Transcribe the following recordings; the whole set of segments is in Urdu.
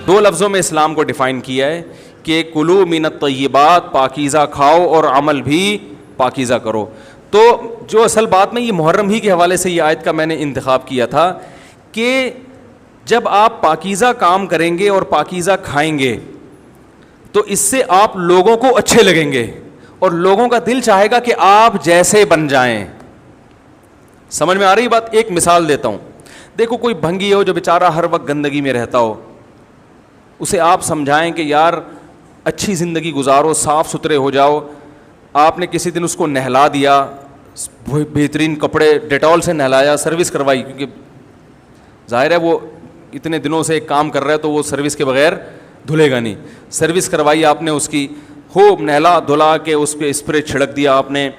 دو لفظوں میں اسلام کو ڈیفائن کیا ہے کہ کلو من الطیبات، پاکیزہ کھاؤ اور عمل بھی پاکیزہ کرو. تو جو اصل بات میں یہ محرم ہی کے حوالے سے یہ آیت کا میں نے انتخاب کیا تھا کہ جب آپ پاکیزہ کام کریں گے اور پاکیزہ کھائیں گے تو اس سے آپ لوگوں کو اچھے لگیں گے اور لوگوں کا دل چاہے گا کہ آپ جیسے بن جائیں. سمجھ میں آ رہی بات؟ ایک مثال دیتا ہوں. دیکھو کوئی بھنگی ہو جو بیچارہ ہر وقت گندگی میں رہتا ہو, اسے آپ سمجھائیں کہ یار اچھی زندگی گزارو, صاف ستھرے ہو جاؤ. آپ نے کسی دن اس کو نہلا دیا, بہترین کپڑے ڈیٹول سے نہلایا, سروس کروائی, کیونکہ ظاہر ہے وہ اتنے دنوں سے ایک کام کر رہا ہے تو وہ سروس کے بغیر دھلے گا نہیں. سروس کروائی آپ نے اس کی, خوب نہلا دھلا کے اس پہ اسپرے چھڑک دیا آپ نے,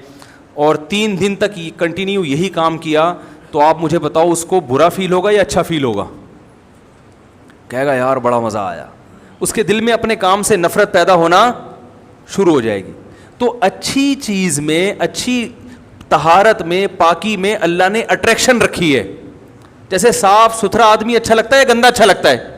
اور 3 دن تک کنٹینیو یہی کام کیا, تو آپ مجھے بتاؤ اس کو برا فیل ہوگا یا اچھا فیل ہوگا؟ کہے گا یار بڑا مزہ آیا. اس کے دل میں اپنے کام سے نفرت پیدا ہونا شروع ہو جائے گی. تو اچھی چیز میں, اچھی طہارت میں, پاکی میں اللہ نے اٹریکشن رکھی ہے. جیسے صاف ستھرا آدمی اچھا لگتا ہے یا گندا اچھا لگتا ہے؟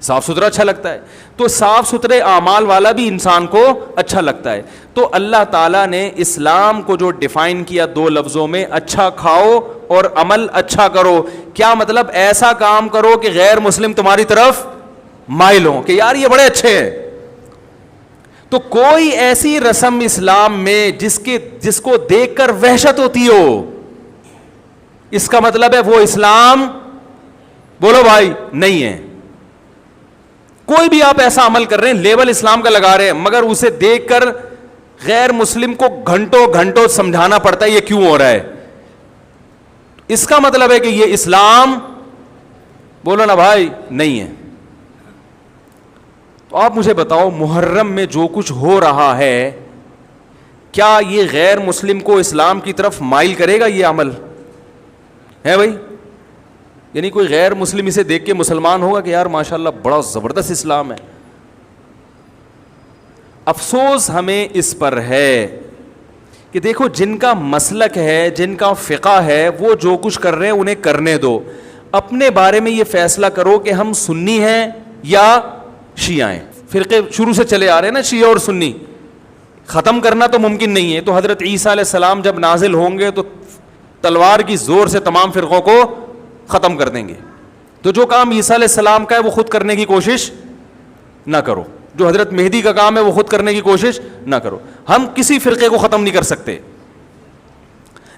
صاف ستھرا اچھا لگتا ہے. تو صاف ستھرے اعمال والا بھی انسان کو اچھا لگتا ہے. تو اللہ تعالیٰ نے اسلام کو جو ڈیفائن کیا 2 لفظوں میں, اچھا کھاؤ اور عمل اچھا کرو. کیا مطلب؟ ایسا کام کرو کہ غیر مسلم تمہاری طرف مائل ہوں کہ یار یہ بڑے اچھے ہیں. تو کوئی ایسی رسم اسلام میں جس کو دیکھ کر وحشت ہوتی ہو, اس کا مطلب ہے وہ اسلام, بولو بھائی, نہیں ہے. کوئی بھی آپ ایسا عمل کر رہے ہیں, لیبل اسلام کا لگا رہے ہیں, مگر اسے دیکھ کر غیر مسلم کو گھنٹوں گھنٹوں سمجھانا پڑتا ہے یہ کیوں ہو رہا ہے, اس کا مطلب ہے کہ یہ اسلام, بولو نا بھائی, نہیں ہے. تو آپ مجھے بتاؤ محرم میں جو کچھ ہو رہا ہے, کیا یہ غیر مسلم کو اسلام کی طرف مائل کرے گا؟ یہ عمل ہے بھائی؟ یعنی کوئی غیر مسلم اسے دیکھ کے مسلمان ہوگا کہ یار ماشاءاللہ بڑا زبردست اسلام ہے؟ افسوس ہمیں اس پر ہے کہ دیکھو جن کا مسلک ہے, جن کا فقہ ہے, وہ جو کچھ کر رہے ہیں انہیں کرنے دو. اپنے بارے میں یہ فیصلہ کرو کہ ہم سنی ہیں یا شیعہ ہیں. فرقے شروع سے چلے آ رہے ہیں نا, شیعہ اور سنی, ختم کرنا تو ممکن نہیں ہے. تو حضرت عیسیٰ علیہ السلام جب نازل ہوں گے تو تلوار کی زور سے تمام فرقوں کو ختم کر دیں گے. تو جو کام عیسیٰ علیہ السلام کا ہے وہ خود کرنے کی کوشش نہ کرو, جو حضرت مہدی کا کام ہے وہ خود کرنے کی کوشش نہ کرو. ہم کسی فرقے کو ختم نہیں کر سکتے,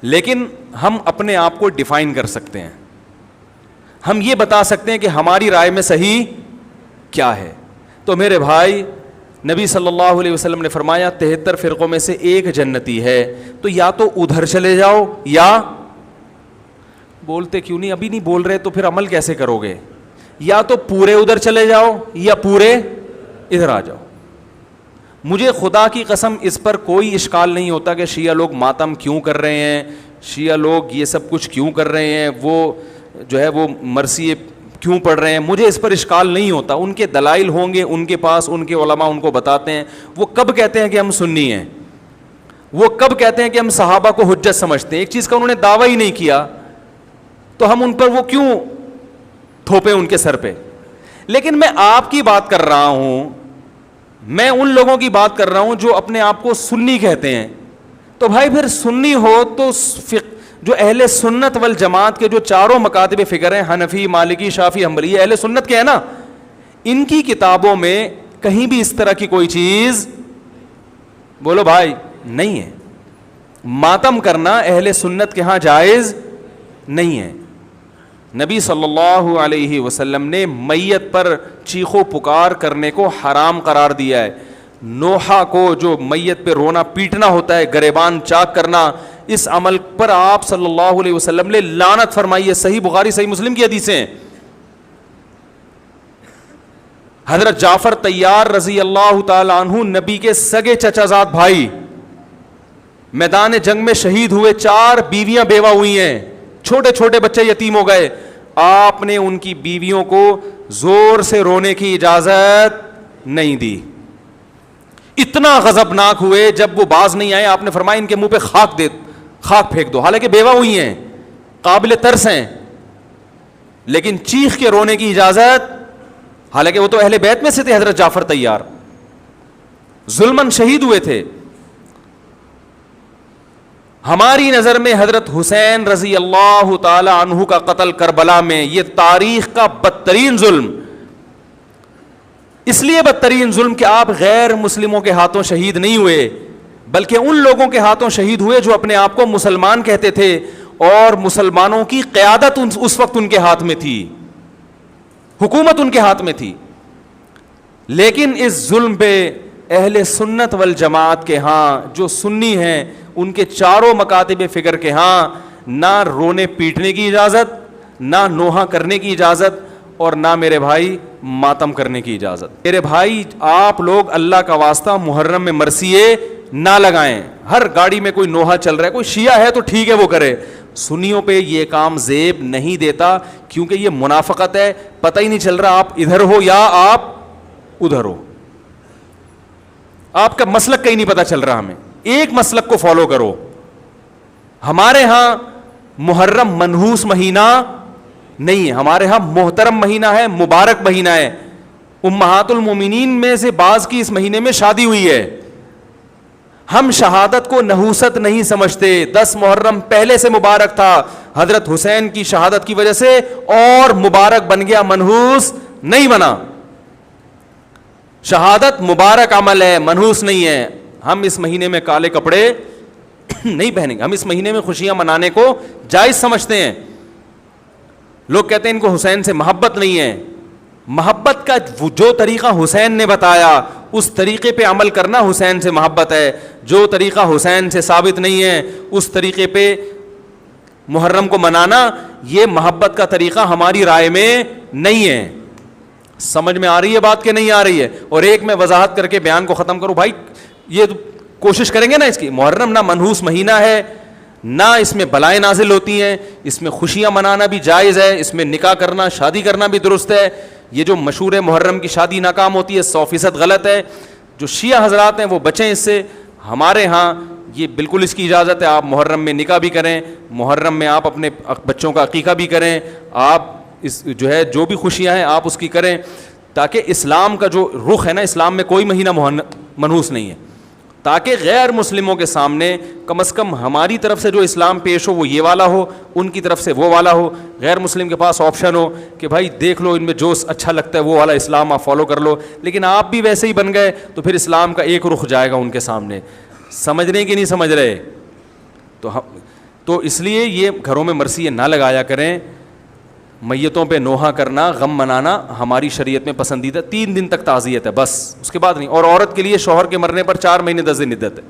لیکن ہم اپنے آپ کو ڈیفائن کر سکتے ہیں. ہم یہ بتا سکتے ہیں کہ ہماری رائے میں صحیح کیا ہے. تو میرے بھائی, نبی صلی اللہ علیہ وسلم نے فرمایا 73 فرقوں میں سے ایک جنتی ہے. تو یا تو ادھر چلے جاؤ, یا بولتے کیوں نہیں, ابھی نہیں بول رہے تو پھر عمل کیسے کرو گے, یا تو پورے ادھر چلے جاؤ یا پورے ادھر آ جاؤ. مجھے خدا کی قسم اس پر کوئی اشکال نہیں ہوتا کہ شیعہ لوگ ماتم کیوں کر رہے ہیں, شیعہ لوگ یہ سب کچھ کیوں کر رہے ہیں, وہ جو ہے وہ مرثیے کیوں پڑھ رہے ہیں. مجھے اس پر اشکال نہیں ہوتا. ان کے دلائل ہوں گے ان کے پاس, ان کے علماء ان کو بتاتے ہیں. وہ کب کہتے ہیں کہ ہم سنی ہیں, وہ کب کہتے ہیں کہ ہم صحابہ کو حجت سمجھتے ہیں. ایک چیز کا انہوں نے دعویٰ ہی نہیں کیا تو ہم ان پر وہ کیوں تھوپیں ان کے سر پہ. لیکن میں آپ کی بات کر رہا ہوں, میں ان لوگوں کی بات کر رہا ہوں جو اپنے آپ کو سنی کہتے ہیں. تو بھائی پھر سنی ہو تو جو اہل سنت والجماعت کے جو چاروں مکاتب فکر ہیں, حنفی, مالکی, شافعی, حنبلی, اہل سنت کے ہیں نا, ان کی کتابوں میں کہیں بھی اس طرح کی کوئی چیز, بولو بھائی, نہیں ہے. ماتم کرنا اہل سنت کے ہاں جائز نہیں ہے. نبی صلی اللہ علیہ وسلم نے میت پر چیخو پکار کرنے کو حرام قرار دیا ہے. نوحہ کو جو میت پہ رونا پیٹنا ہوتا ہے, گریبان چاک کرنا, اس عمل پر آپ صلی اللہ علیہ وسلم نے لعنت فرمائی ہے. صحیح بخاری صحیح مسلم کی حدیثیں ہیں. حضرت جعفر طیار رضی اللہ تعالی عنہ نبی کے سگے چچا زاد بھائی میدان جنگ میں شہید ہوئے. 4 بیویاں بیوہ ہوئی ہیں, چھوٹے چھوٹے بچے یتیم ہو گئے. آپ نے ان کی بیویوں کو زور سے رونے کی اجازت نہیں دی. اتنا غضبناک ہوئے, جب وہ باز نہیں آئے آپ نے فرمایا ان کے منہ پہ خاک پھینک دو. حالانکہ بیوہ ہوئی ہیں, قابل ترس ہیں, لیکن چیخ کے رونے کی اجازت حالانکہ وہ تو اہل بیت میں سے تھے. حضرت جعفر طیار ظلماً شہید ہوئے تھے. ہماری نظر میں حضرت حسین رضی اللہ تعالی عنہ کا قتل کربلا میں یہ تاریخ کا بدترین ظلم, اس لیے بدترین ظلم کہ آپ غیر مسلموں کے ہاتھوں شہید نہیں ہوئے, بلکہ ان لوگوں کے ہاتھوں شہید ہوئے جو اپنے آپ کو مسلمان کہتے تھے, اور مسلمانوں کی قیادت اس وقت ان کے ہاتھ میں تھی, حکومت ان کے ہاتھ میں تھی. لیکن اس ظلم پہ اہل سنت والجماعت کے ہاں جو سنی ہیں ان کے چاروں مکاتب فکر کے ہاں نہ رونے پیٹنے کی اجازت, نہ نوحہ کرنے کی اجازت, اور نہ میرے بھائی ماتم کرنے کی اجازت. میرے بھائی آپ لوگ اللہ کا واسطہ محرم میں مرثیے نہ لگائیں. ہر گاڑی میں کوئی نوحہ چل رہا ہے, کوئی شیعہ ہے تو ٹھیک ہے وہ کرے, سنیوں پہ یہ کام زیب نہیں دیتا, کیونکہ یہ منافقت ہے. پتہ ہی نہیں چل رہا آپ ادھر ہو یا آپ ادھر ہو, آپ کا مسلک کہیں نہیں پتہ چل رہا. ہمیں ایک مسلک کو فالو کرو. ہمارے ہاں محرم منحوس مہینہ نہیں ہے, ہمارے ہاں محترم مہینہ ہے, مبارک مہینہ ہے. امہات المومنین میں سے بعض کی اس مہینے میں شادی ہوئی ہے. ہم شہادت کو نحوست نہیں سمجھتے. 10 محرم پہلے سے مبارک تھا, حضرت حسین کی شہادت کی وجہ سے اور مبارک بن گیا, منحوس نہیں بنا. شہادت مبارک عمل ہے, منحوس نہیں ہے. ہم اس مہینے میں کالے کپڑے نہیں پہنیں گے, ہم اس مہینے میں خوشیاں منانے کو جائز سمجھتے ہیں. لوگ کہتے ہیں ان کو حسین سے محبت نہیں ہے. محبت کا جو طریقہ حسین نے بتایا اس طریقے پہ عمل کرنا حسین سے محبت ہے. جو طریقہ حسین سے ثابت نہیں ہے اس طریقے پہ محرم کو منانا یہ محبت کا طریقہ ہماری رائے میں نہیں ہے. سمجھ میں آ رہی ہے بات کہ نہیں آ رہی ہے؟ اور ایک میں وضاحت کر کے بیان کو ختم کروں. بھائی یہ کوشش کریں گے نا اس کی, محرم نہ منحوس مہینہ ہے, نہ اس میں بلائیں نازل ہوتی ہیں, اس میں خوشیاں منانا بھی جائز ہے, اس میں نکاح کرنا شادی کرنا بھی درست ہے. یہ جو مشہور ہے محرم کی شادی ناکام ہوتی ہے 100% غلط ہے. جو شیعہ حضرات ہیں وہ بچیں اس سے. ہمارے ہاں یہ بالکل اس کی اجازت ہے, آپ محرم میں نکاح بھی کریں, محرم میں آپ اپنے بچوں کا عقیقہ بھی کریں, آپ اس جو ہے جو بھی خوشیاں ہیں آپ اس کی کریں, تاکہ اسلام کا جو رخ ہے نا, اسلام میں کوئی مہینہ منحوس نہیں ہے, تاکہ غیر مسلموں کے سامنے کم از کم ہماری طرف سے جو اسلام پیش ہو وہ یہ والا ہو, ان کی طرف سے وہ والا ہو. غیر مسلم کے پاس آپشن ہو کہ بھائی دیکھ لو ان میں جو اچھا لگتا ہے وہ والا اسلام آپ فالو کر لو, لیکن آپ بھی ویسے ہی بن گئے تو پھر اسلام کا ایک رخ جائے گا ان کے سامنے. سمجھ رہے کہ نہیں سمجھ رہے؟ تو اس لیے یہ گھروں میں مرثیے نہ لگایا کریں. میتوں پہ نوحہ کرنا, غم منانا ہماری شریعت میں پسندیدہ. 3 دن تک تعزیت ہے بس, اس کے بعد نہیں. اور عورت کے لیے شوہر کے مرنے پر 4 مہینے 10 دن عدت ہے.